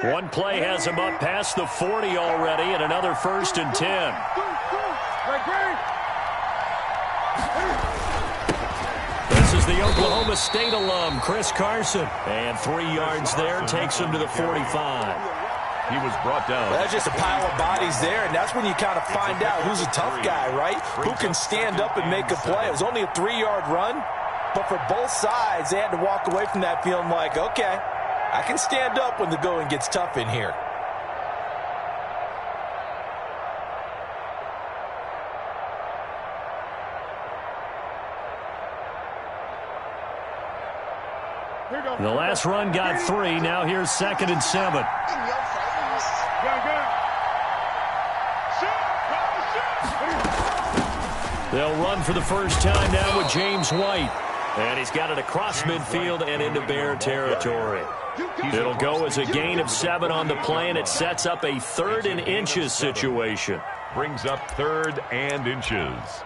One play has him up past the 40 already, and another 1st and 10. This is the Oklahoma State alum, Chris Carson. And 3 yards there takes him to the 45. He was brought down. That's just a pile of bodies there, and that's when you kind of find out who's a tough guy, right? Who can stand up and make a play. It was only a 3-yard run, but for both sides, they had to walk away from that feeling like, okay, I can stand up when the going gets tough in here. The last run got 3. Now here's 2nd and 7. They'll run for the first time now with James White. And he's got it across midfield and into Bear territory. It'll go as a gain of 7 on the play, and it sets up a 3rd and inches situation. Brings up 3rd and inches.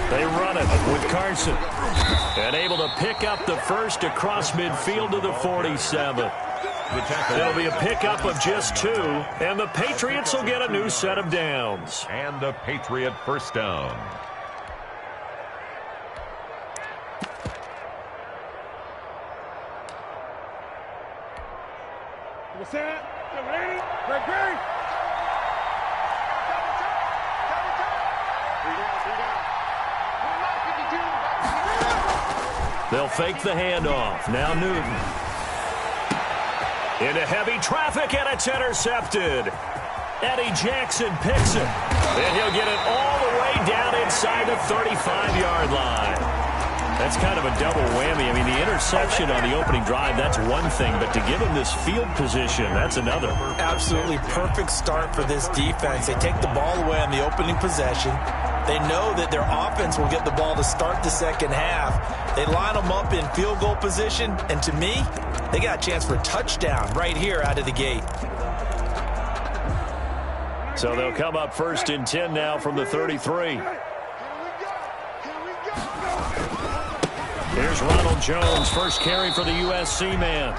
They run it with Carson. And able to pick up the first across midfield to the 47. It'll be a pickup of just 2, and the Patriots will get a new set of downs. And the Patriot first down. They'll fake the handoff. Now Newton. Into heavy traffic, and it's intercepted. Eddie Jackson picks it. And he'll get it all the way down inside the 35-yard line. That's kind of a double whammy. I mean, the interception on the opening drive, that's one thing. But to give him this field position, that's another. Absolutely perfect start for this defense. They take the ball away on the opening possession. They know that their offense will get the ball to start the second half. They line them up in field goal position, and to me, they got a chance for a touchdown right here out of the gate. So they'll come up 1st and 10 now from the 33. Here's Ronald Jones, first carry for the USC man.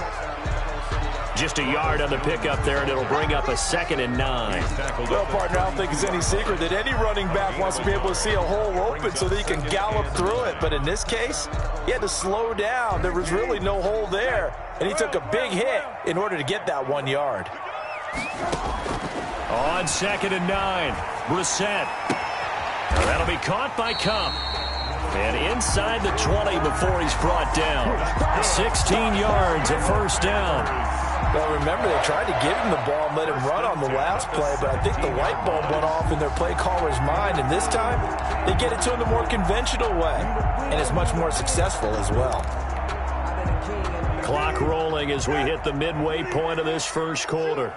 Just a yard on the pickup there, and it'll bring up a 2nd and 9. Well, partner, I don't think it's any secret that any running back wants to be able to see a hole open so that he can gallop through it. But in this case, he had to slow down. There was really no hole there, and he took a big hit in order to get that 1 yard. On 2nd and 9, Brissett. That'll be caught by Cup. And inside the 20 before he's brought down. 16 yards, a first down. Well, remember, they tried to give him the ball and let him run on the last play, but I think the light bulb went off in their play caller's mind, and this time they get it to him the more conventional way, and it's much more successful as well. Clock rolling as we hit the midway point of this first quarter.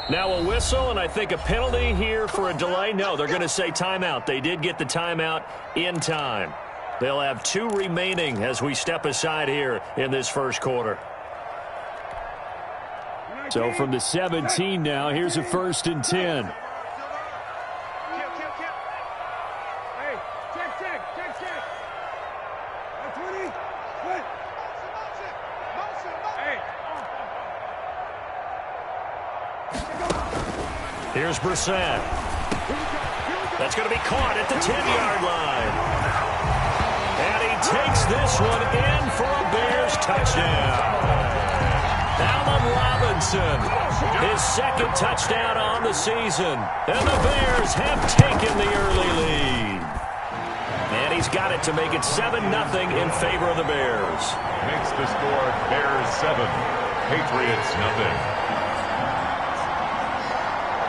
Now a whistle, and I think a penalty here for a delay. No, they're going to say timeout. They did get the timeout in time. They'll have 2 remaining as we step aside here in this first quarter. So from the 17 now, here's a 1st and 10. Here's Brissett. That's going to be caught at the 10-yard line. And he takes this one in for a Bears touchdown. Allen Robinson, his 2nd touchdown on the season. And the Bears have taken the early lead. And he's got it to make it 7-0 in favor of the Bears. Makes the score Bears 7, Patriots 0.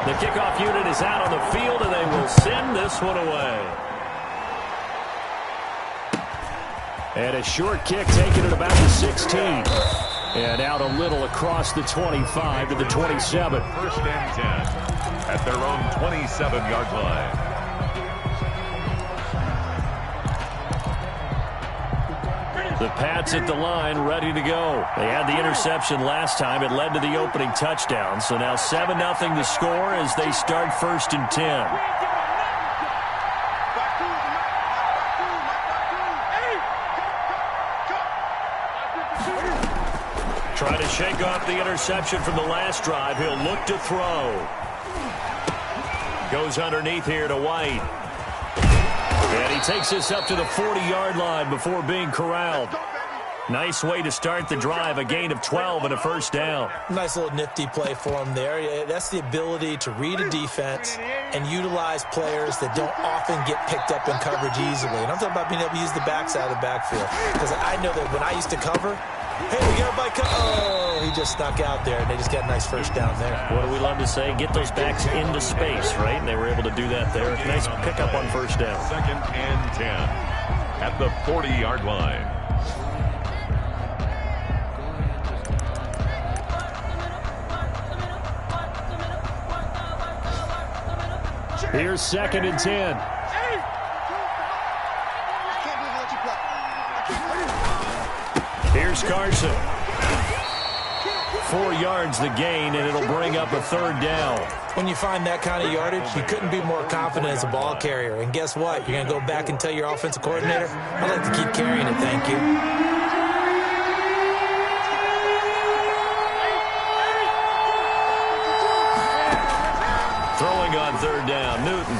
The kickoff unit is out on the field, and they will send this one away. And a short kick taken at about the 16. And out a little across the 25 to the 27. First and 10 at their own 27-yard line. The Pats at the line, ready to go. They had the interception last time. It led to the opening touchdown. So now 7-0 the score as they start first and 10. Trying to shake off the interception from the last drive. He'll look to throw. Goes underneath here to White. And he takes this up to the 40-yard line before being corralled. Nice way to start the drive, a gain of 12 and a first down. Nice little nifty play for him there. That's the ability to read a defense and utilize players that don't often get picked up in coverage easily. And I'm talking about being able to use the backside of the backfield. Because I know that when I used to cover, hey, we got everybody oh, he just snuck out there, and they just got a nice first down there. What do we love to say? Get those backs into space, right? And they were able to do that there. Nice pickup on first down. Second and 10 at the 40-yard line. Here's second and 10. Here's Carson. 4 yards the gain, and it'll bring up a third down. When you find that kind of yardage, you couldn't be more confident as a ball carrier. And guess what? You're going to go back and tell your offensive coordinator, I'd like to keep carrying it, thank you. Throwing on third down, Newton.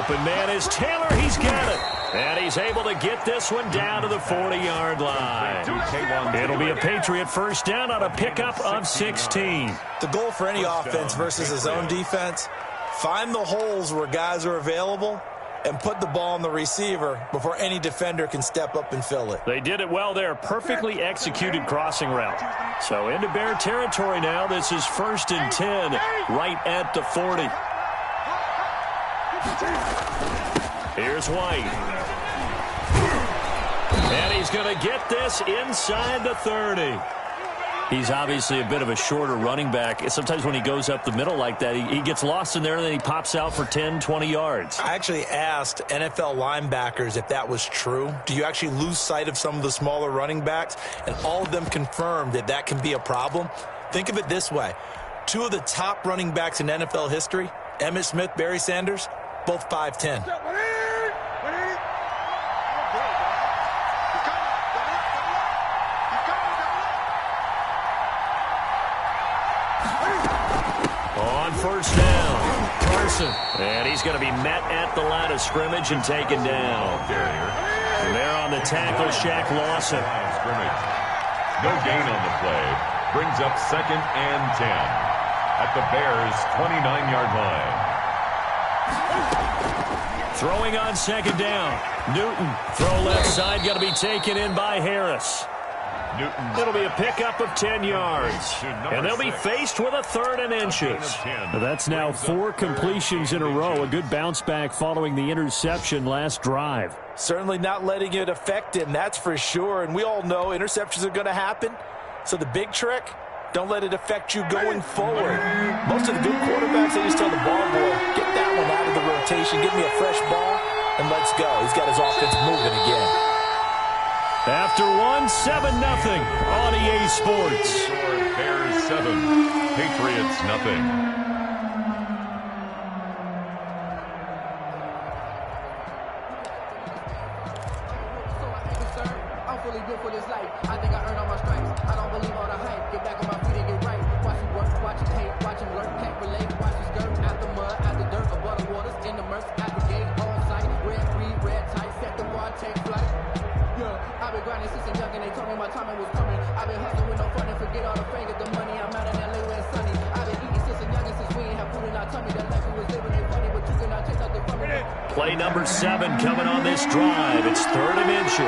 Open man is Taylor. He's got it. And he's able to get this one down to the 40-yard line. It'll be a Patriot first down on a pickup of 16. The goal for any offense versus his own defense, find the holes where guys are available and put the ball on the receiver before any defender can step up and fill it. They did it well there. Perfectly executed crossing route. So into Bear territory now. This is first and 10 right at the 40. Here's White. And he's going to get this inside the 30. He's obviously a bit of a shorter running back. Sometimes when he goes up the middle like that, he gets lost in there, and then he pops out for 10, 20 yards. I actually asked NFL linebackers if that was true. Do you actually lose sight of some of the smaller running backs? And all of them confirmed that that can be a problem. Think of it this way. 2 of the top running backs in NFL history, Emmitt Smith, Barry Sanders, both 5'10". On first down, Carson. And he's going to be met at the line of scrimmage and taken down. And there on the tackle, Shaq Lawson. No gain on the play. Brings up second and 10 at the Bears' 29-yard line. Throwing on second down. Newton. Throw left side. Going to be taken in by Harris. It'll be a pickup of 10 yards. And they'll be faced with a third and inches. That's now 4 completions in a row. A good bounce back following the interception last drive. Certainly not letting it affect him, that's for sure. And we all know interceptions are going to happen. So the big trick, don't let it affect you going forward. Most of the good quarterbacks, they just tell the ball boy, get that one out of the rotation, give me a fresh ball, and let's go. He's got his offense moving again. After 7-0 on EA Sports. Bears 7, Patriots nothing. Play number 7 coming on this drive. It's third and inches.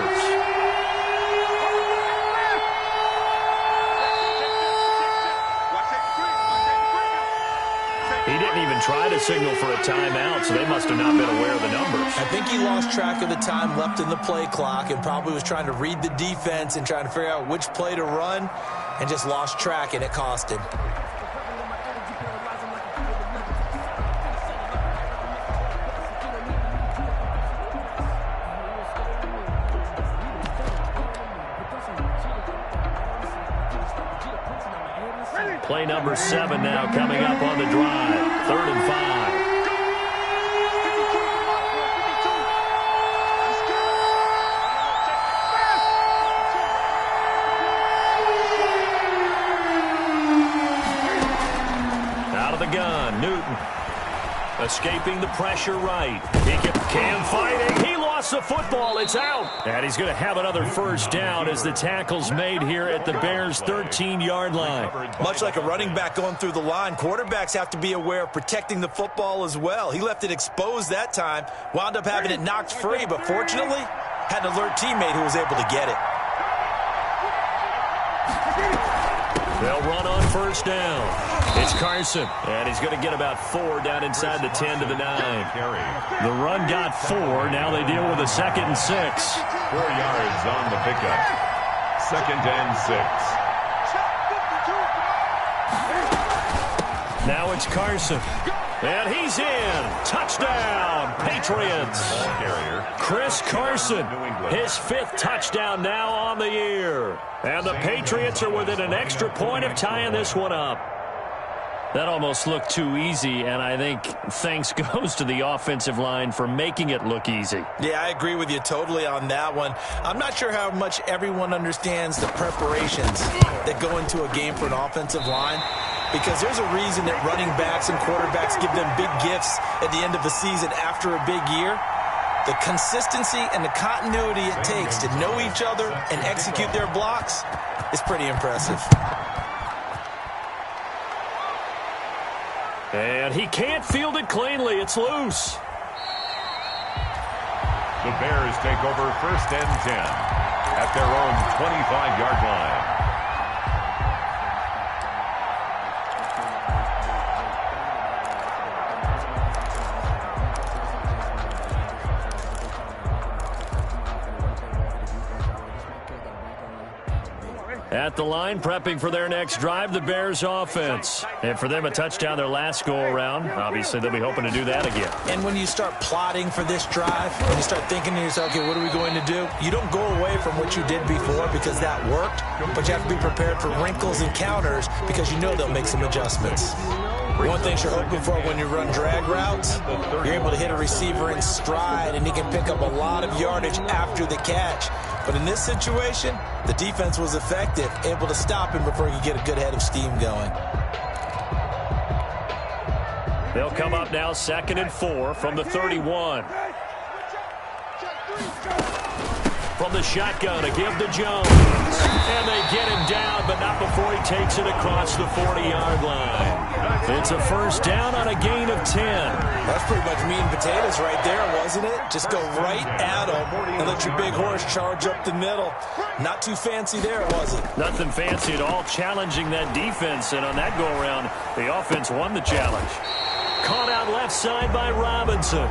He try to signal for a timeout, so they must have not been aware of the numbers. I think he lost track of the time left in the play clock and probably was trying to read the defense and trying to figure out which play to run and just lost track, and it cost him. Play number 7 now coming up on the drive. 3rd and 5. Out of the gun, Newton. Escaping the pressure right. He can fighting. He lost the football. It's out. And he's going to have another first down as the tackle's made here at the Bears' 13-yard line. Much like a running back going through the line, quarterbacks have to be aware of protecting the football as well. He left it exposed that time, wound up having it knocked free, but fortunately had an alert teammate who was able to get it. They'll run on first down. It's Carson, and he's going to get about 4 down inside the 10 to the 9. The run got 4. Now they deal with a 2nd and 6. 4 yards on the pickup. 2nd and 6. Now it's Carson. And he's in. Touchdown, Patriots. Chris Carson, his 5th touchdown now on the year. And the Patriots are within an extra point of tying this one up. That almost looked too easy, and I think thanks goes to the offensive line for making it look easy. Yeah, I agree with you totally on that one. I'm not sure how much everyone understands the preparations that go into a game for an offensive line, because there's a reason that running backs and quarterbacks give them big gifts at the end of the season after a big year. The consistency and the continuity it takes to know each other and execute their blocks is pretty impressive. And he can't field it cleanly. It's loose. The Bears take over 1st and 10 at their own 25-yard line. At the line, prepping for their next drive, the Bears offense. And for them, a touchdown their last go-around. Obviously, they'll be hoping to do that again. And when you start plotting for this drive, when you start thinking to yourself, okay, what are we going to do? You don't go away from what you did before because that worked, but you have to be prepared for wrinkles and counters because you know they'll make some adjustments. One thing you're hoping for when you run drag routes, you're able to hit a receiver in stride, and he can pick up a lot of yardage after the catch. But in this situation, the defense was effective, able to stop him before he could get a good head of steam going. They'll come up now 2nd and 4 from the 31. From the shotgun, a give to Jones. And they get him down, but not before he takes it across the 40-yard line. It's a first down on a gain of 10. That's pretty much meat and potatoes right there, wasn't it? Just go right at him and let your big horse charge up the middle. Not too fancy there, was it? Nothing fancy at all, challenging that defense. And on that go-around, the offense won the challenge. Caught out left side by Robinson.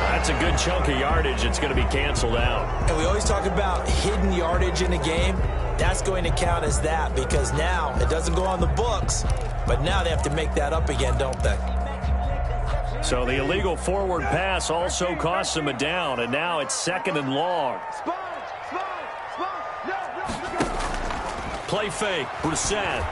That's a good chunk of yardage. It's going to be canceled out. And we always talk about hidden yardage in a game. That's going to count as that because now it doesn't go on the books, but now they have to make that up again, don't they? So the illegal forward pass also costs them a down, and now it's 2nd and long. Play fake. Brissett.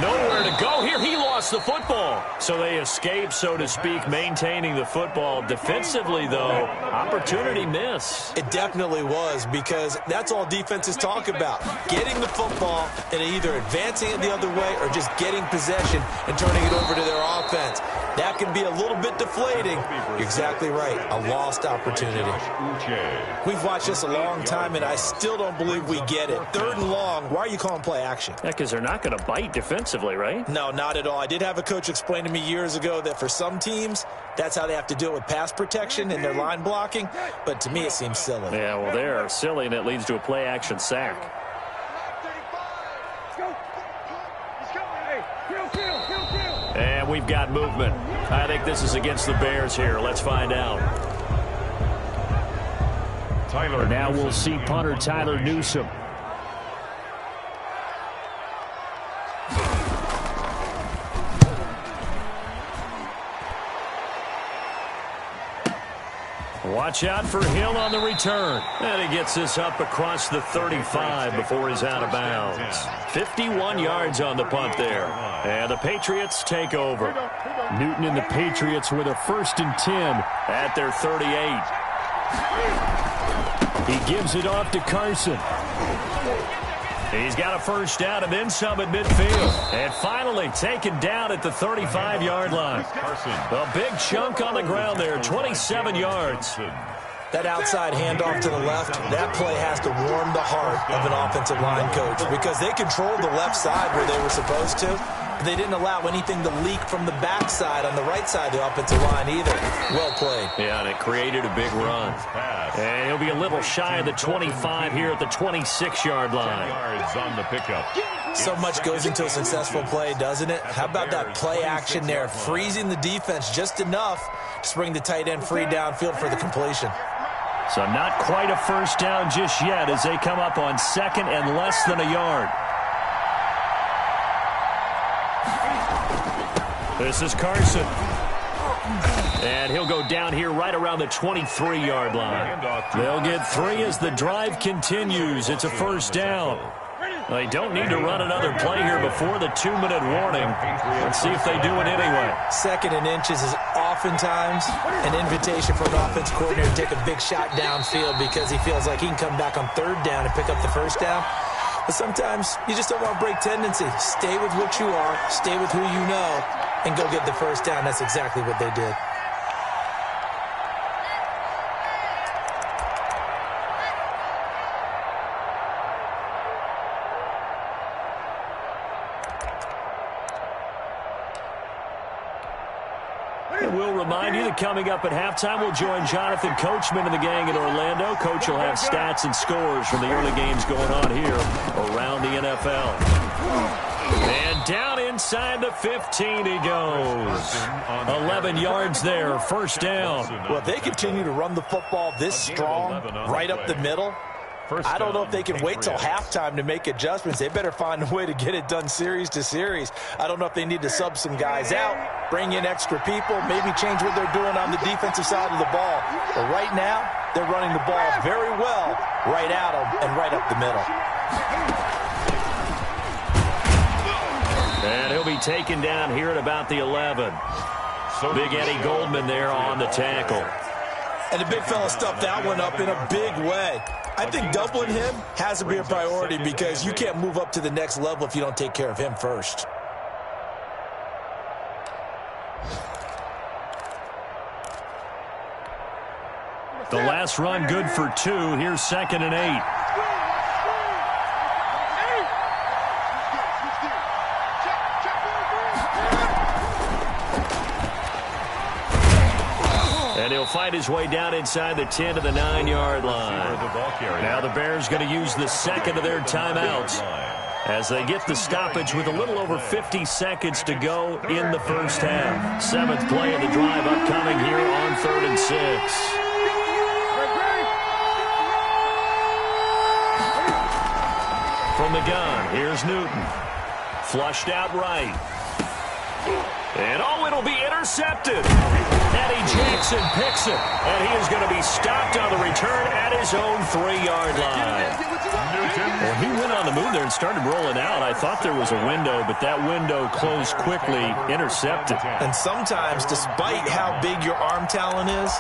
Nowhere to go here. He lost the football. So they escape, so to speak, maintaining the football. Defensively, though, opportunity miss. It definitely was because that's all defenses talk about. Getting the football and either advancing it the other way or just getting possession and turning it over to their offense. That can be a little bit deflating. You're exactly right. A lost opportunity. We've watched this a long time, and I still don't believe we get it. 3rd and long. Why are you calling play action? Yeah, because they're not going to bite defensively, right? No, not at all. I did have a coach explain to me years ago that for some teams, that's how they have to deal with pass protection and their line blocking. But to me, it seems silly. Yeah, well, they're silly, and it leads to a play action sack. we've got movement. I think this is against the Bears here. Let's find out. Now we'll see punter Tyler Newsome. Watch out for Hill on the return. And he gets this up across the 35 before he's out of bounds. 51 yards on the punt there. And the Patriots take over. Newton and the Patriots with a 1st and 10 at their 38. He gives it off to Carson. He's got a first down and then some at midfield. And finally taken down at the 35-yard line. A big chunk on the ground there, 27 yards. That outside handoff to the left, that play has to warm the heart of an offensive line coach because they controlled the left side where they were supposed to. But they didn't allow anything to leak from the backside on the right side of the offensive line either. Well played. Yeah, and it created a big run. And he'll be a little shy of the 25 here at the 26-yard line. 10 yards on the pickup. So much goes into a successful play, doesn't it? How about that play action there, freezing the defense just enough to bring the tight end free downfield for the completion. So not quite a first down just yet as they come up on 2nd and less than a yard. This is Carson. And he'll go down here right around the 23-yard line. They'll get 3 as the drive continues. It's a first down. They don't need to run another play here before the 2-minute warning. Let's see if they do it anyway. 2nd and inches is oftentimes an invitation for an offense coordinator to take a big shot downfield because he feels like he can come back on 3rd down and pick up the first down. But sometimes you just don't want to break tendency. Stay with what you are, stay with who you know, and go get the first down. That's exactly what they did. We'll remind you that coming up at halftime, we'll join Jonathan Coachman and the gang in Orlando. Coach will have stats and scores from the early games going on here around the NFL. And down inside the 15 he goes. 11 yards there, first down. Well, if they continue to run the football this strong, right up the middle, I don't know if they can wait till halftime to make adjustments. They better find a way to get it done series to series. I don't know if they need to sub some guys out, bring in extra people, maybe change what they're doing on the defensive side of the ball. But right now, they're running the ball very well right at them and right up the middle. And he'll be taken down here at about the 11. Big Eddie Goldman there on the tackle. And the big fella stuffed that one up in a big way. I think doubling him has to be a priority because you can't move up to the next level if you don't take care of him first. The last run good for 2. Here's 2nd and 8. And he'll find his way down inside the 10 to the 9-yard line. Now the Bears going to use the 2nd of their timeouts as they get the stoppage with a little over 50 seconds to go in the first half. 7th play of the drive upcoming here on 3rd and 6. From the gun, here's Newton. Flushed out right. And it'll be intercepted. Eddie Jackson picks it, and he is going to be stopped on the return at his own 3-yard line. Well, he went on the move there and started rolling out. I thought there was a window, but that window closed quickly, intercepted. And sometimes, despite how big your arm talent is,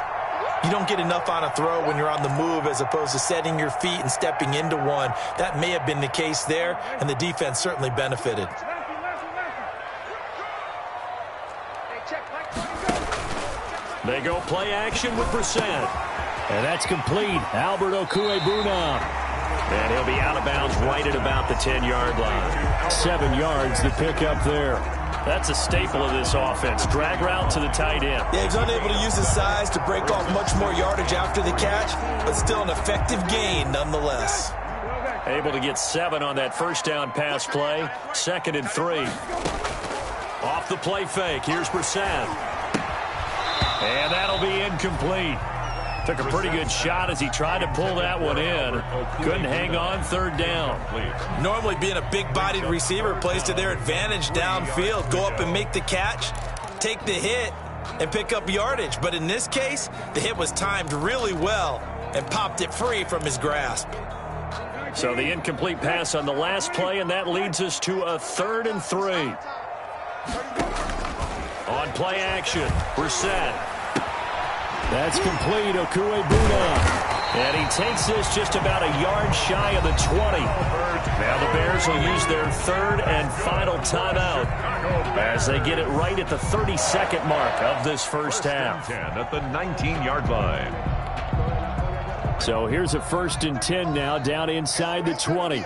you don't get enough on a throw when you're on the move as opposed to setting your feet and stepping into one. That may have been the case there, and the defense certainly benefited. They go play action with Brissett. And that's complete. Albert Okwuegbunam. And he'll be out of bounds right at about the 10-yard line. 7 yards to pick up there. That's a staple of this offense. Drag route to the tight end. Yeah, he's unable to use his size to break off much more yardage after the catch, but still an effective gain nonetheless. Able to get 7 on that first down pass play. 2nd and 3. Off the play fake. Here's Brissett. And that'll be incomplete. Took a pretty good shot as he tried to pull that one in. Couldn't hang on, third down. Normally being a big-bodied receiver plays to their advantage downfield. Go up and make the catch, take the hit, and pick up yardage. But in this case, the hit was timed really well and popped it free from his grasp. So the incomplete pass on the last play, and that leads us to a 3rd and 3. On play action, Brissett. That's complete, Okuebuna. And he takes this just about a yard shy of the 20. Now the Bears will use their 3rd and final timeout as they get it right at the 32nd mark of this first half. 10 at the 19-yard line. So here's a 1st and 10 now, down inside the 20.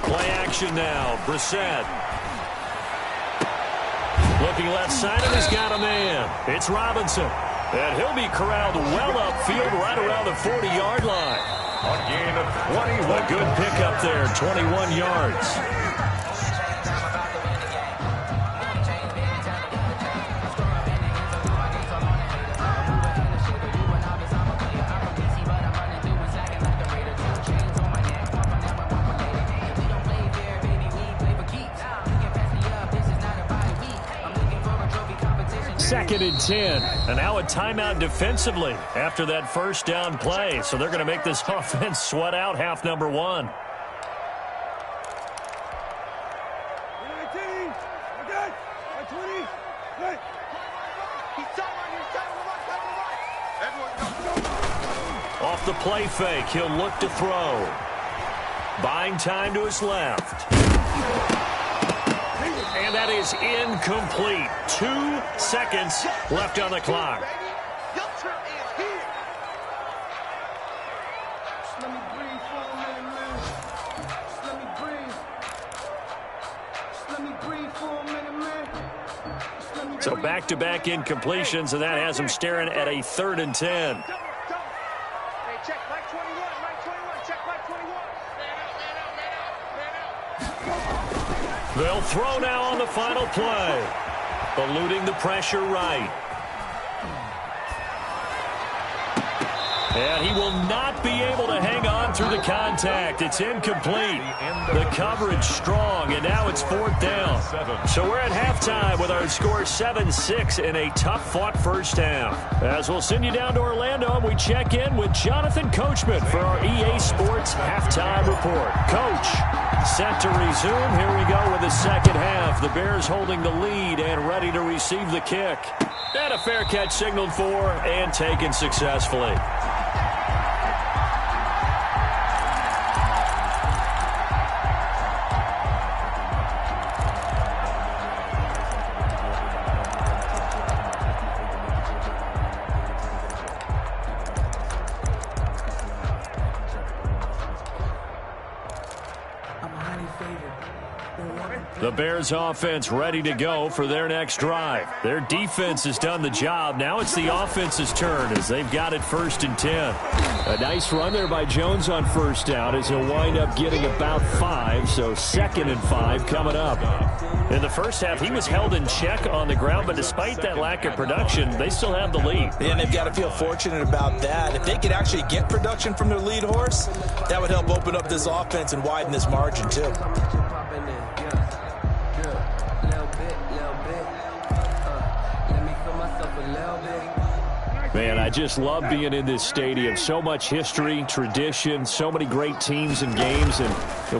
Play action now, Brissett. Looking left side, and he's got a man. It's Robinson. And he'll be corralled well upfield right around the 40-yard line. A gain of 21. A good pickup there, 21 yards. Second and 10. And now a timeout defensively after that first down play. So they're going to make this offense sweat out half number 1. Off the play fake, he'll look to throw. Buying time to his left. And that is incomplete. 2 seconds left on the clock. So back-to-back incompletions, and that has him staring at a 3rd and 10. They'll throw now on the final play. Eluding the pressure right. And he will not be able to hang on through the contact. It's incomplete. The coverage strong, and now it's 4th down. So we're at halftime with our score 7-6 in a tough-fought first half. As we'll send you down to Orlando, and we check in with Jonathan Coachman for our EA Sports Halftime Report. Coach, set to resume. Here we go with the second half. The Bears holding the lead and ready to receive the kick. And a fair catch signaled for and taken successfully. The Bears offense ready to go for their next drive. Their defense has done the job. Now it's the offense's turn as they've got it 1st and 10. A nice run there by Jones on first down as he'll wind up getting about 5. So 2nd and 5 coming up. In the first half, he was held in check on the ground, but despite that lack of production, they still have the lead. And they've got to feel fortunate about that. If they could actually get production from their lead horse, that would help open up this offense and widen this margin too. Man, I just love being in this stadium. So much history, tradition, so many great teams and games, and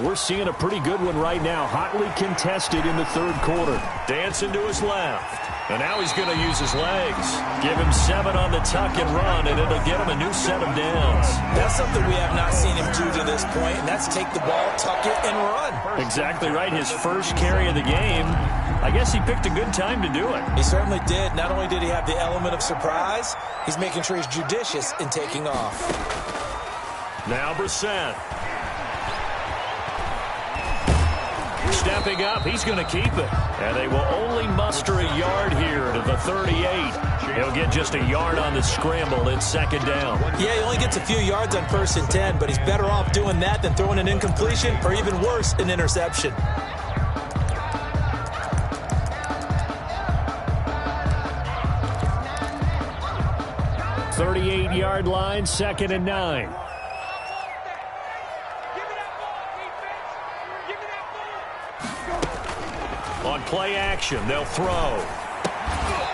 we're seeing a pretty good one right now, hotly contested in the 3rd quarter. Dancing to his left, and now he's going to use his legs. Give him 7 on the tuck and run, and it'll get him a new set of downs. That's something we have not seen him do to this point, and that's take the ball, tuck it, and run. Exactly right. His first carry of the game. I guess he picked a good time to do it. He certainly did. Not only did he have the element of surprise, he's making sure he's judicious in taking off. Now Brissett. Stepping up, he's going to keep it. And they will only muster a yard here to the 38. He'll get just a yard on the scramble. It's 2nd down. Yeah, he only gets a few yards on 1st and 10, but he's better off doing that than throwing an incompletion or even worse, an interception. 38-yard line, 2nd and 9. On play action, they'll throw.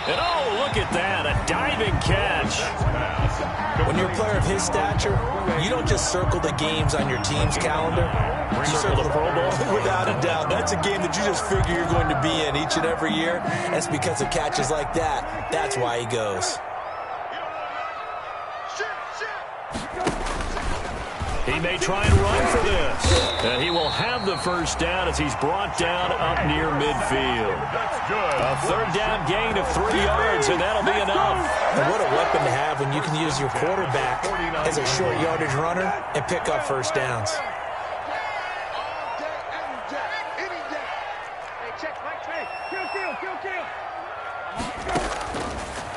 And oh, look at that, a diving catch. When you're a player of his stature, you don't just circle the games on your team's calendar. You circle the Pro Bowl. Without a doubt. That's a game that you just figure you're going to be in each and every year. That's because of catches like that. That's why he goes. He may try and run for this. And he will have the first down as he's brought down up near midfield. A 3rd down gain of 3 yards, and that'll be enough. And what a weapon to have when you can use your quarterback as a short yardage runner and pick up first downs.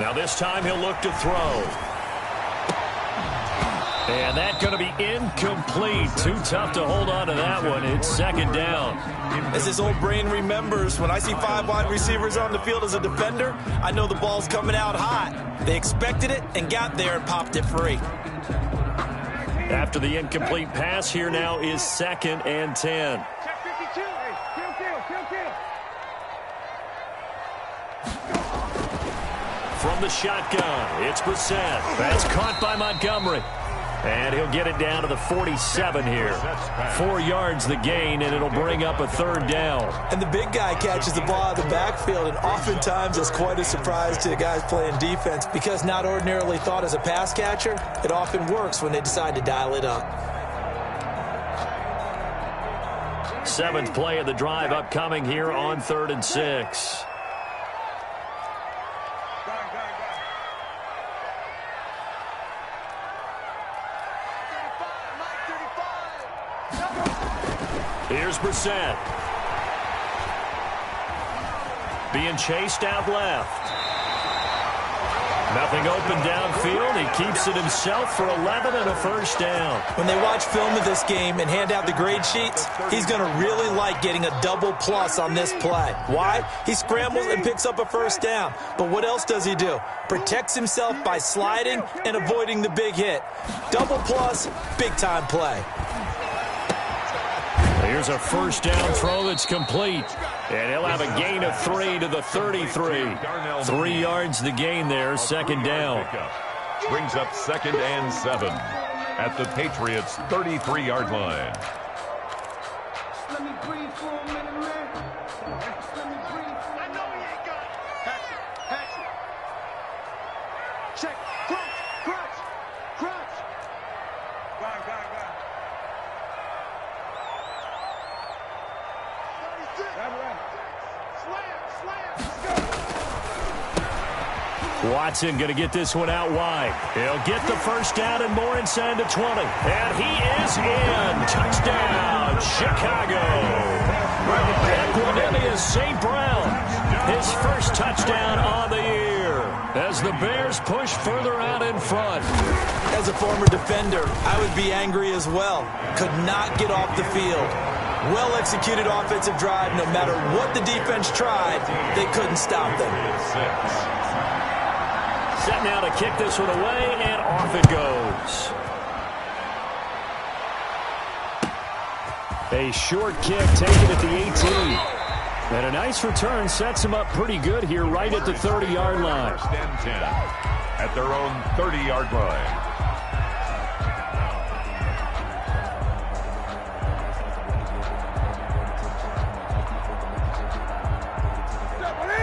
Now this time he'll look to throw. And that's going to be incomplete. Too tough to hold on to that one. It's 2nd down. As his old brain remembers, when I see 5 wide receivers on the field as a defender, I know the ball's coming out hot. They expected it and got there and popped it free. After the incomplete pass, here now is 2nd and 10. From the shotgun, it's Brissett. That's caught by Montgomery. And he'll get it down to the 47 here. 4 yards the gain, and it'll bring up a 3rd down. And the big guy catches the ball out of the backfield, and oftentimes it's quite a surprise to the guys playing defense because not ordinarily thought as a pass catcher, it often works when they decide to dial it up. 7th play of the drive upcoming here on 3rd and 6. Here's Brissett. Being chased out left. Nothing open downfield. He keeps it himself for 11 and a first down. When they watch film of this game and hand out the grade sheets, he's going to really like getting a double plus on this play. Why? He scrambles and picks up a first down. But what else does he do? Protects himself by sliding and avoiding the big hit. Double plus, big-time play. Here's a first down throw that's complete. And he'll have a gain of 3 to the 33. 3 yards the gain there, 2nd down. Brings up 2nd and 7 at the Patriots' 33-yard line. Let me breathe for a minute, man. Let me breathe. I know he ain't got it. Patch it. Check. Crunch. Go. Watson going to get this one out wide. He'll get the first down and more inside the 20. And he is in. Touchdown, Chicago. Cornelius St. Brown, his first touchdown on the year as the Bears push further out in front. As a former defender, I would be angry as well. Could not get off the field. Well-executed offensive drive. No matter what the defense tried, they couldn't stop them. Set now to kick this one away, and off it goes. A short kick taken at the 18. And a nice return sets him up pretty good here right at the 30-yard line. First and 10 at their own 30-yard line.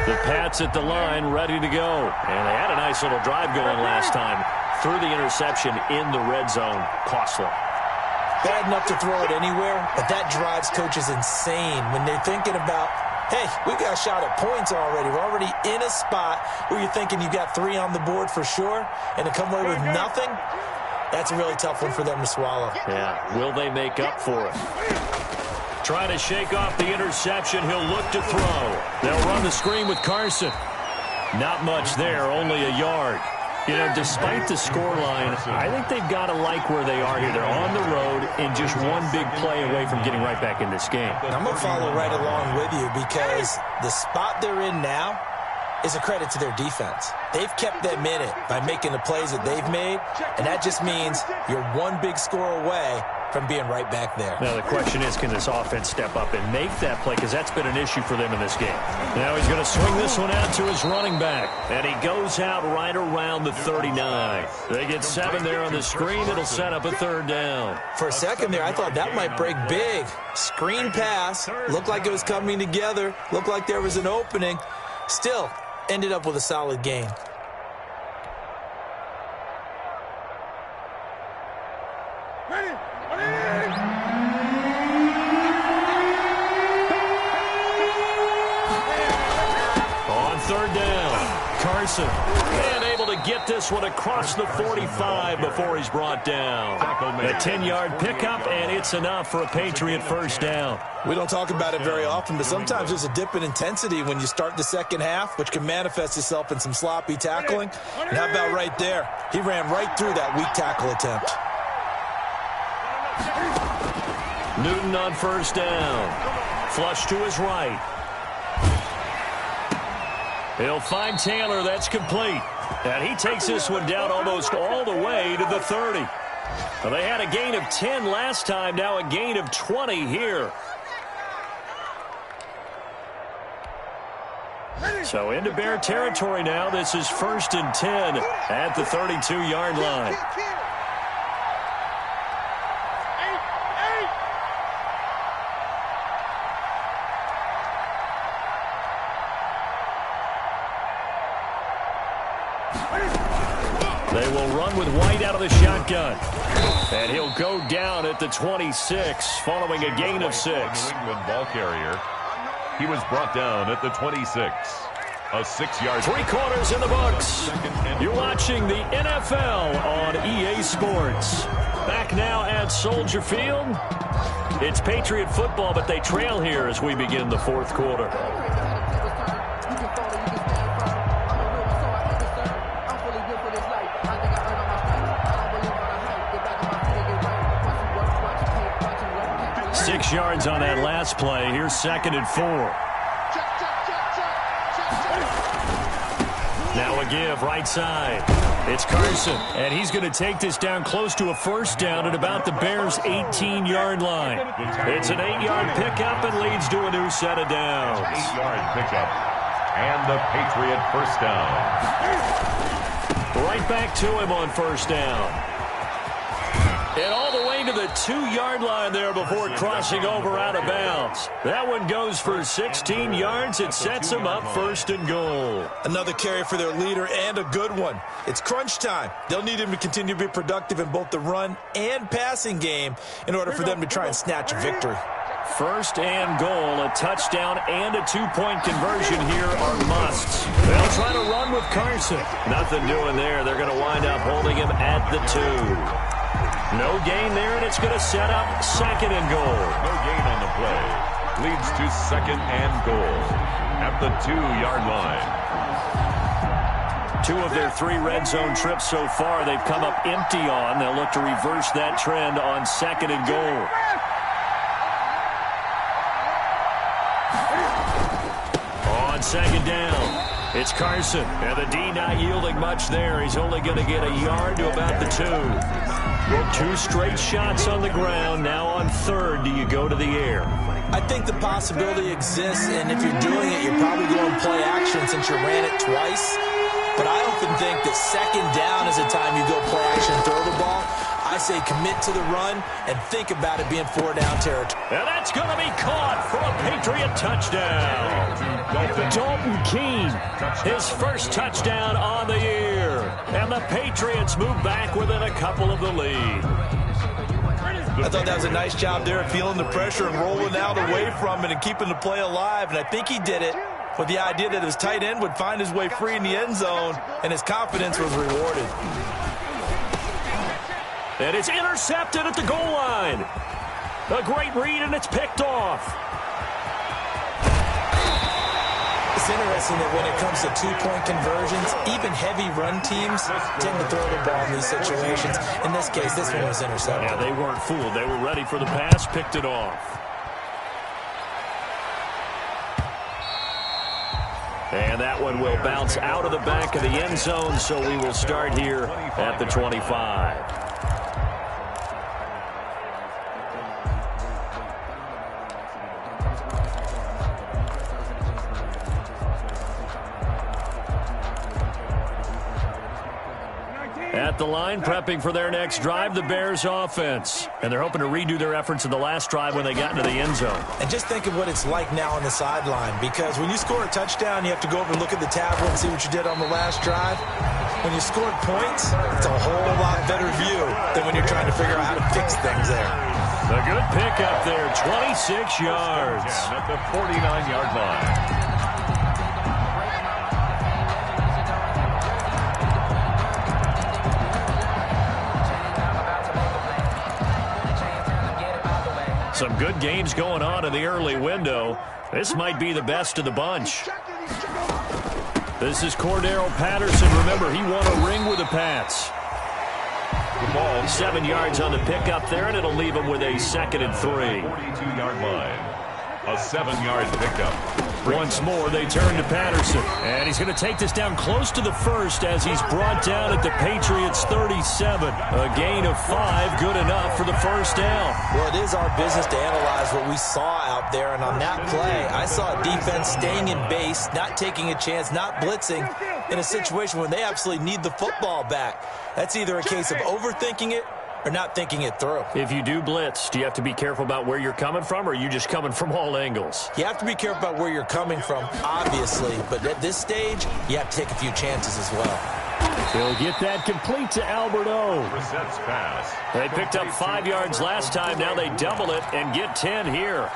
The Pats at the line, ready to go. And they had a nice little drive going last time. Threw the interception in the red zone. Costly. Bad enough to throw it anywhere, but that drives coaches insane when they're thinking about, hey, we got a shot at points already. We're already in a spot where you're thinking you got 3 on the board for sure, and to come away with nothing, that's a really tough one for them to swallow. Yeah, will they make up for it? Trying to shake off the interception. He'll look to throw. They'll run the screen with Carson. Not much there, only a yard. You know, despite the scoreline, I think they've got to like where they are here. They're on the road and just one big play away from getting right back in this game. I'm going to follow right along with you because the spot they're in now, is a credit to their defense. They've kept them in it by making the plays that they've made, and that just means you're one big score away from being right back there. Now the question is, can this offense step up and make that play? Because that's been an issue for them in this game. Now he's going to swing this one out to his running back. And he goes out right around the 39. They get 7 there on the screen. It'll set up a 3rd down. For a second there, I thought that might break big. Screen pass. Looked like it was coming together. Looked like there was an opening. Still, ended up with a solid gain. On 3rd down, Carson, and able to get this one across the 45 before he's brought down. A 10-yard pickup, and it's enough for a Patriot 1st down. We don't talk about it very often, but sometimes there's a dip in intensity when you start the second half, which can manifest itself in some sloppy tackling. And how about right there? He ran right through that weak tackle attempt. Newton on 1st down. Flush to his right. He'll find Taylor. That's complete. And he takes this one down almost all the way to the 30. Well, they had a gain of 10 last time, now a gain of 20 here. So into Bear territory now. This is 1st and 10 at the 32-yard line. They will run with White out of the shotgun. And he'll go down at the 26 following a gain of 6. New England ball carrier. He was brought down at the 26. A 6-yard. 3 quarters in the books. You're watching the NFL on EA Sports. Back now at Soldier Field. It's Patriot football, but they trail here as we begin the 4th quarter. Yards on that last play. Here's 2nd and 4. Now a give right side. It's Carson, and he's going to take this down close to a 1st down at about the Bears' 18-yard line. It's an 8-yard pickup and leads to a new set of downs. 8-yard pickup and the Patriot 1st down. Right back to him on 1st down. And all the way to the 2-yard line there before crossing over out of bounds. That one goes for 16 yards. It sets them up 1st and goal. Another carry for their leader and a good one. It's crunch time. They'll need him to continue to be productive in both the run and passing game in order for them to try and snatch a victory. 1st and goal, a touchdown and a 2-point conversion here are musts. They'll try to run with Carson. Nothing doing there. They're going to wind up holding him at the 2. No gain there, and it's going to set up 2nd and goal. No gain on the play. Leads to 2nd and goal at the 2-yard line. 2 of their 3 red zone trips so far they've come up empty on. They'll look to reverse that trend on 2nd and goal. On 2nd down. It's Carson, and the D not yielding much there. He's only going to get a yard to about the 2. 2 straight shots on the ground. Now on 3rd, do you go to the air? I think the possibility exists, and if you're doing it, you're probably going play action since you ran it twice. But I often think that 2nd down is the time you go play action, throw the ball. I say commit to the run and think about it being 4-down territory. And that's going to be caught for a Patriot touchdown. Dalton Keene, his 1st touchdown on the year. And the Patriots move back within a couple of the lead. I thought that was a nice job there of feeling the pressure and rolling out away from it and keeping the play alive. And I think he did it with the idea that his tight end would find his way free in the end zone, and his confidence was rewarded. And it's intercepted at the goal line. A great read, and it's picked off. It's interesting that when it comes to 2-point conversions, even heavy run teams tend to throw the ball in these situations. In this case, this one was intercepted. Yeah, they weren't fooled. They were ready for the pass, picked it off. And that one will bounce out of the back of the end zone, so we will start here at the 25. At the line, prepping for their next drive, the Bears offense. And they're hoping to redo their efforts in the last drive when they got into the end zone. And just think of what it's like now on the sideline, because when you score a touchdown, you have to go over and look at the tablet and see what you did on the last drive. When you scored points, it's a whole lot better view than when you're trying to figure out how to fix things there. A good pickup there, 26 yards. At the 49-yard line. Some good games going on in the early window. This might be the best of the bunch. This is Cordero Patterson. Remember, he won a ring with the Pats. The ball 7 yards on the pickup there, and it'll leave him with a 2nd and 3. 42-yard line. A 7-yard pickup. Once more, they turn to Patterson. And he's going to take this down close to the first as he's brought down at the Patriots' 37. A gain of 5, good enough for the first down. Well, it is our business to analyze what we saw out there. And on that play, I saw a defense staying in base, not taking a chance, not blitzing in a situation when they absolutely need the football back. That's either a case of overthinking it or not thinking it through. If you do blitz, do you have to be careful about where you're coming from, or are you just coming from all angles? You have to be careful about where you're coming from, obviously, but at this stage, you have to take a few chances as well. He'll get that complete to Alberto. Brissett's pass. They picked up 5 yards last time. Now they double it and get 10 here.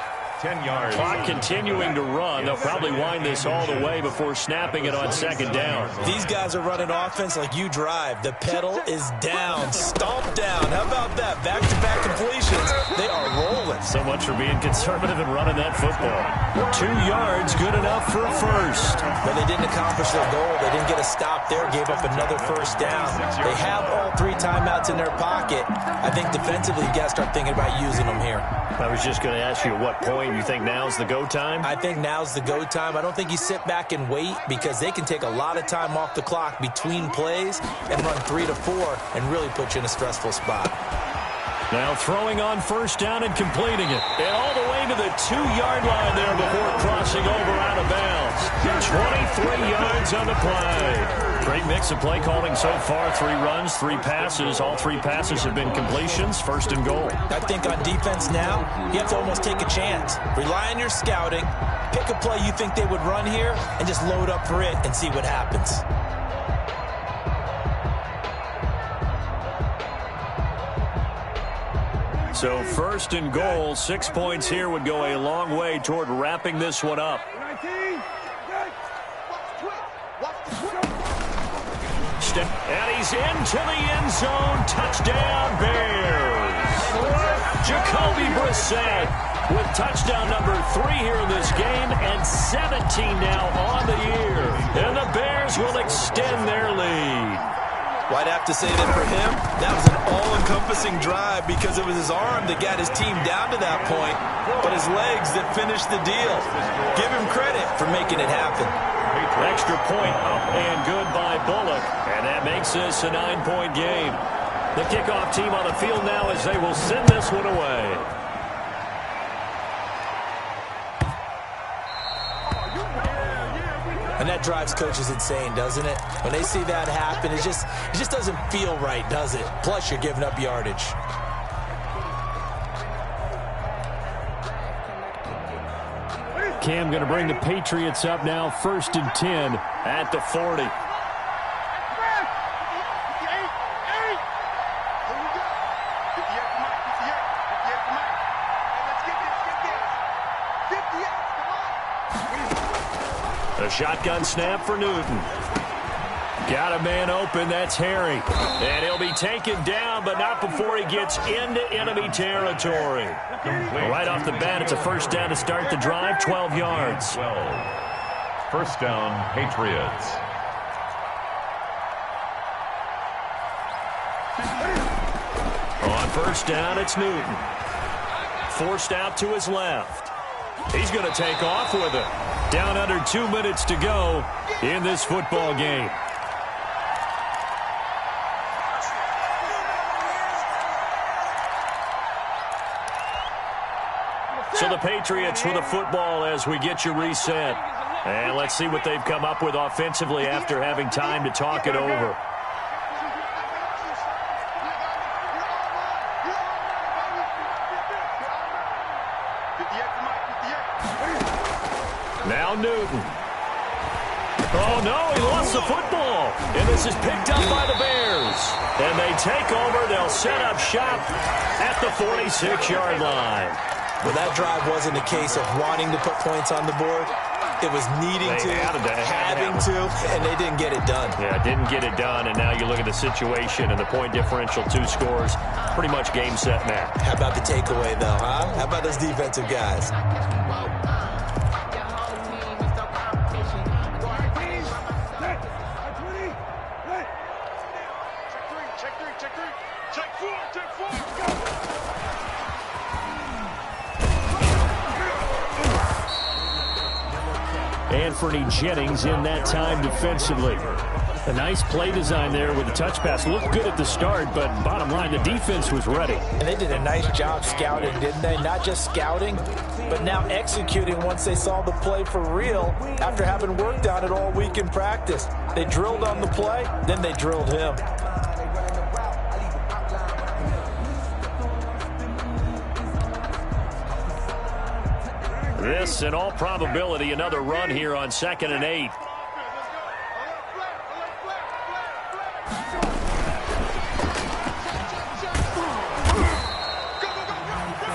10 yards. Clock continuing to run. They'll probably wind this all the way before snapping it on 2nd down. These guys are running offense like you drive. The pedal is down. Stomp down. How about that? Back-to-back completions. They are rolling. So much for being conservative and running that football. 2 yards, good enough for a first. But they didn't accomplish their goal. They didn't get a stop there. Gave up another first down. They have all 3 timeouts in their pocket. I think defensively, you got to start thinking about using them here. I was just going to ask you at what point you think now's the go time? I think now's the go time. I don't think you sit back and wait, because they can take a lot of time off the clock between plays and run 3 to 4 and really put you in a stressful spot. Now throwing on first down and completing it. And all the way to the 2-yard line there before crossing over out of bounds. 23 yards on the play. Great mix of play calling so far. 3 runs, 3 passes. All 3 passes have been completions. 1st and goal. I think on defense now, you have to almost take a chance. Rely on your scouting. Pick a play you think they would run here and just load up for it and see what happens. So 1st and goal, 6 points here would go a long way toward wrapping this one up. And he's into the end zone. Touchdown, Bears. Jacoby Brissett with touchdown number 3 here in this game, and 17 now on the year. And the Bears will extend their lead. Well, I'd have to say that for him, that was an all-encompassing drive, because it was his arm that got his team down to that point, but his legs that finished the deal. Give him credit for making it happen. Extra point up and good by Bullock, and that makes this a 9-point game. The kickoff team on the field now as they will send this one away. And that drives coaches insane, doesn't it? When they see that happen, it just doesn't feel right, does it? Plus, you're giving up yardage. Cam going to bring the Patriots up now, 1st and 10 at the 40. A shotgun snap for Newton. Got a man open, that's Harry. And he'll be taken down, but not before he gets into enemy territory. Right off the bat, it's a first down to start the drive, 12 yards. 12. First down, Patriots. On first down, it's Newton. Forced out to his left. He's going to take off with it. Down under 2 minutes to go in this football game. So the Patriots with the football as we get you reset. And let's see what they've come up with offensively after having time to talk it over. Now Newton. Oh, no, he lost the football. And this is picked up by the Bears. And they take over. They'll set up shop at the 46-yard line. Well, that drive wasn't a case of wanting to put points on the board. It was needing having to, and they didn't get it done. Yeah, didn't get it done, and now you look at the situation and the point differential, 2 scores, pretty much game, set, match. How about the takeaway, though, huh? How about those defensive guys? Anthony Jennings in that time defensively. A nice play design there with the touch pass. Looked good at the start, but bottom line, the defense was ready. And they did a nice job scouting, didn't they? Not just scouting, but now executing once they saw the play for real after having worked on it all week in practice. They drilled on the play, then they drilled him. This, in all probability, another run here on 2nd and 8.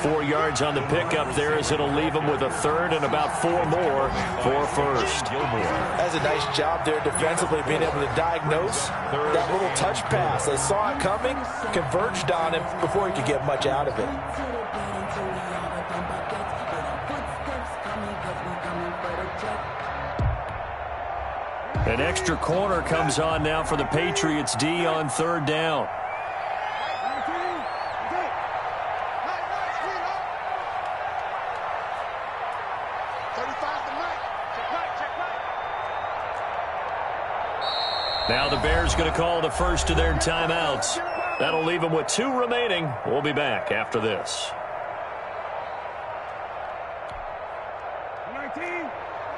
Four yards on the pickup there as it'll leave them with a third and about 4 more for first. That's a nice job there defensively, being able to diagnose that little touch pass. They saw it coming, converged on him before he could get much out of it. An extra corner comes on now for the Patriots D on 3rd down. Now the Bears going to call the first of their timeouts. That'll leave them with 2 remaining. We'll be back after this. 19, 10,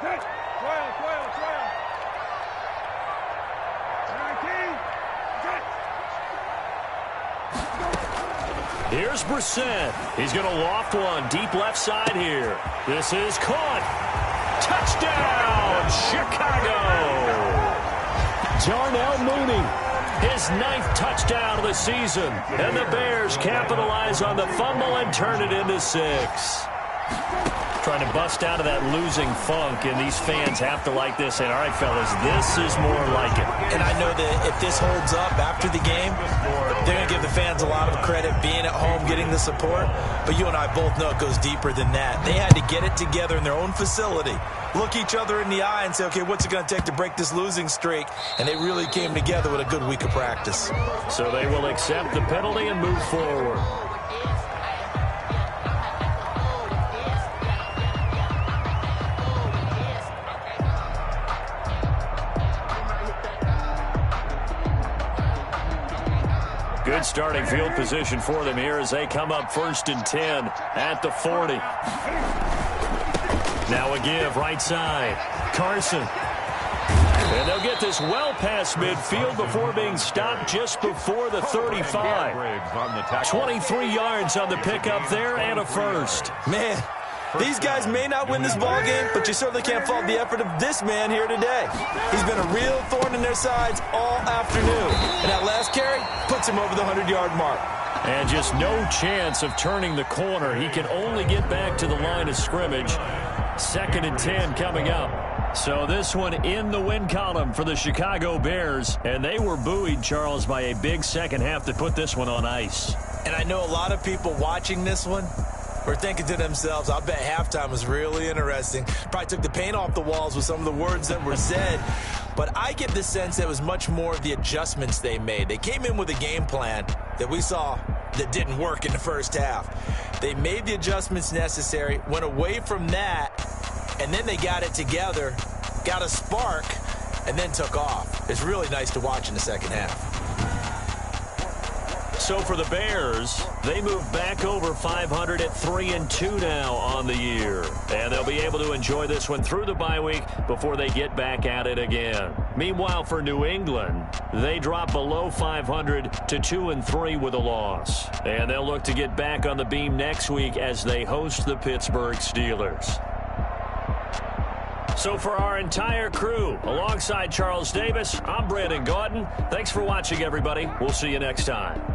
12, 12, 12. 19, 10. Here's Brissett. He's going to loft one deep left side here. This is caught. Touchdown, Chicago. Darnell Mooney, his 9th touchdown of the season. And the Bears capitalize on the fumble and turn it into 6. Trying to bust out of that losing funk, and these fans have to like this. And, all right, fellas, this is more like it. And I know that if this holds up after the game, they're going to give the fans a lot of credit being at home, getting the support. But you and I both know it goes deeper than that. They had to get it together in their own facility, look each other in the eye and say, okay, what's it going to take to break this losing streak? And they really came together with a good week of practice. So they will accept the penalty and move forward. Good starting field position for them here as they come up 1st and 10 at the 40. Now a give right side. Carson. And they'll get this well past midfield before being stopped just before the 35. 23 yards on the pickup there and a first. Man, these guys may not win this ball game, but you certainly can't fault the effort of this man here today. He's been a real thorn in their sides all afternoon. And that last carry puts him over the 100-yard mark. And just no chance of turning the corner. He can only get back to the line of scrimmage. 2nd and 10 coming up. So this one in the win column for the Chicago Bears. And they were buoyed, Charles, by a big second half that put this one on ice. And I know a lot of people watching this one were thinking to themselves, I bet halftime was really interesting. Probably took the paint off the walls with some of the words that were said. But I get the sense that it was much more of the adjustments they made. They came in with a game plan that we saw that didn't work in the first half. They made the adjustments necessary, went away from that, and then they got it together, got a spark, and then took off. It's really nice to watch in the second half. So for the Bears, they move back over 500 at 3-2 now on the year. And they'll be able to enjoy this one through the bye week before they get back at it again. Meanwhile, for New England, they drop below 500 to 2-3 with a loss. And they'll look to get back on the beam next week as they host the Pittsburgh Steelers. So for our entire crew, alongside Charles Davis, I'm Brandon Gaudin. Thanks for watching, everybody. We'll see you next time.